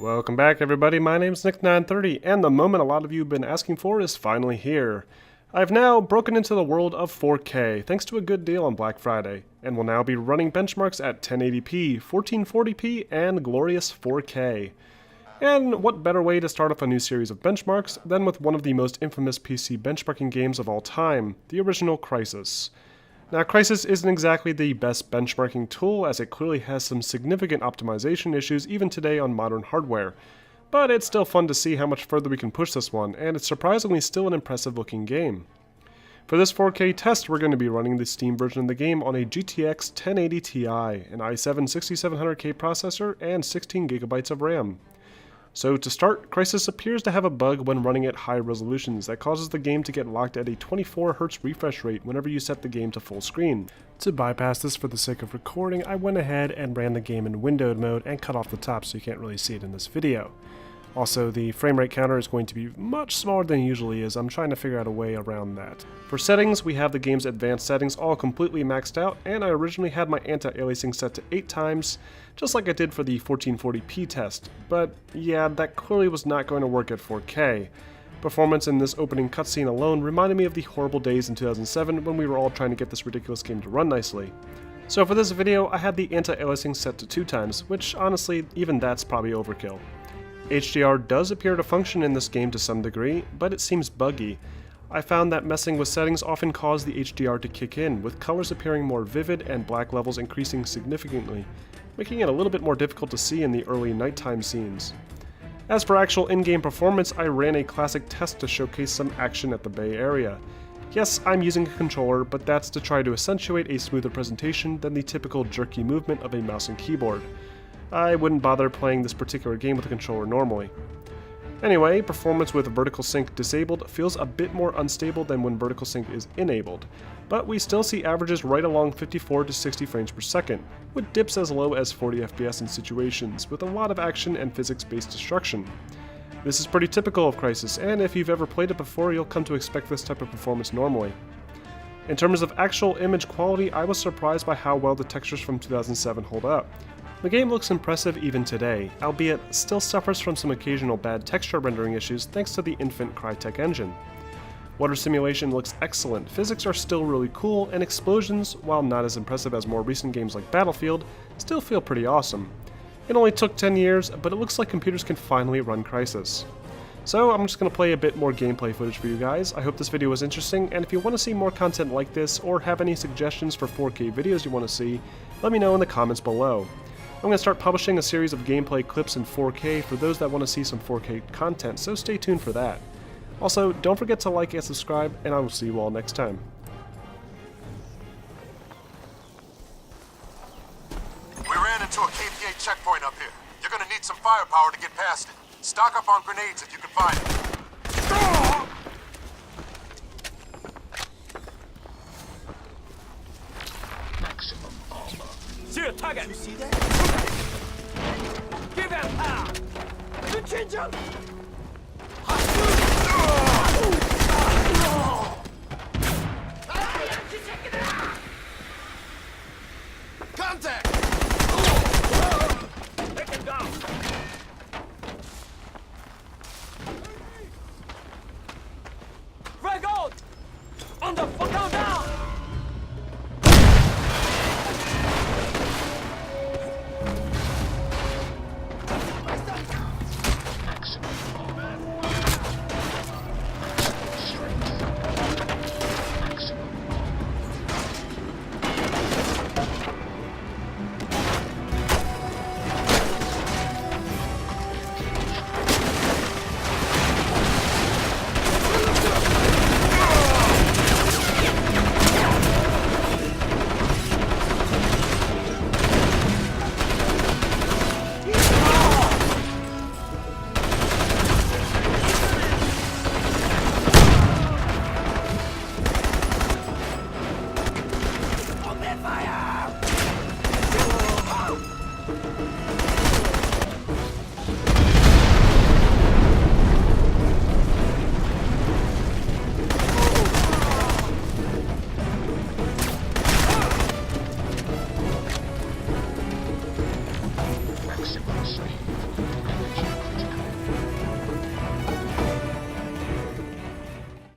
Welcome back everybody, my name's Nick930, and the moment a lot of you have been asking for is finally here. I've now broken into the world of 4K thanks to a good deal on Black Friday, and will now be running benchmarks at 1080p, 1440p, and glorious 4K. And what better way to start off a new series of benchmarks than with one of the most infamous PC benchmarking games of all time, the original Crysis. Now, Crysis isn't exactly the best benchmarking tool, as it clearly has some significant optimization issues even today on modern hardware, but it's still fun to see how much further we can push this one, and it's surprisingly still an impressive looking game. For this 4K test, we're going to be running the Steam version of the game on a GTX 1080 Ti, an i7 6700K processor, and 16GB of RAM. So to start, Crysis appears to have a bug when running at high resolutions that causes the game to get locked at a 24Hz refresh rate whenever you set the game to full screen. To bypass this for the sake of recording, I went ahead and ran the game in windowed mode and cut off the top so you can't really see it in this video. Also, the frame rate counter is going to be much smaller than it usually is. I'm trying to figure out a way around that. For settings, we have the game's advanced settings all completely maxed out, and I originally had my anti-aliasing set to 8 times, just like I did for the 1440p test. But yeah, that clearly was not going to work at 4K. Performance in this opening cutscene alone reminded me of the horrible days in 2007 when we were all trying to get this ridiculous game to run nicely. So for this video, I had the anti-aliasing set to 2 times, which honestly, even that's probably overkill. HDR does appear to function in this game to some degree, but it seems buggy. I found that messing with settings often caused the HDR to kick in, with colors appearing more vivid and black levels increasing significantly, making it a little bit more difficult to see in the early nighttime scenes. As for actual in-game performance, I ran a classic test to showcase some action at the Bay Area. Yes, I'm using a controller, but that's to try to accentuate a smoother presentation than the typical jerky movement of a mouse and keyboard. I wouldn't bother playing this particular game with a controller normally. Anyway, performance with vertical sync disabled feels a bit more unstable than when vertical sync is enabled, but we still see averages right along 54 to 60 frames per second, with dips as low as 40 FPS in situations with a lot of action and physics-based destruction. This is pretty typical of Crysis, and if you've ever played it before, you'll come to expect this type of performance normally. In terms of actual image quality, I was surprised by how well the textures from 2007 hold up. The game looks impressive even today, albeit still suffers from some occasional bad texture rendering issues thanks to the infant Crytek engine. Water simulation looks excellent, physics are still really cool, and explosions, while not as impressive as more recent games like Battlefield, still feel pretty awesome. It only took 10 years, but it looks like computers can finally run Crysis. So I'm just going to play a bit more gameplay footage for you guys. I hope this video was interesting, and if you want to see more content like this, or have any suggestions for 4K videos you want to see, let me know in the comments below. I'm going to start publishing a series of gameplay clips in 4K for those that want to see some 4K content, so stay tuned for that. Also, don't forget to like and subscribe, and I will see you all next time. We ran into a KPA checkpoint up here. You're going to need some firepower to get past it. Stock up on grenades if you can find them. Maximum armor. See a target. You see that? Give them power. Good change up. Contact! Take him down.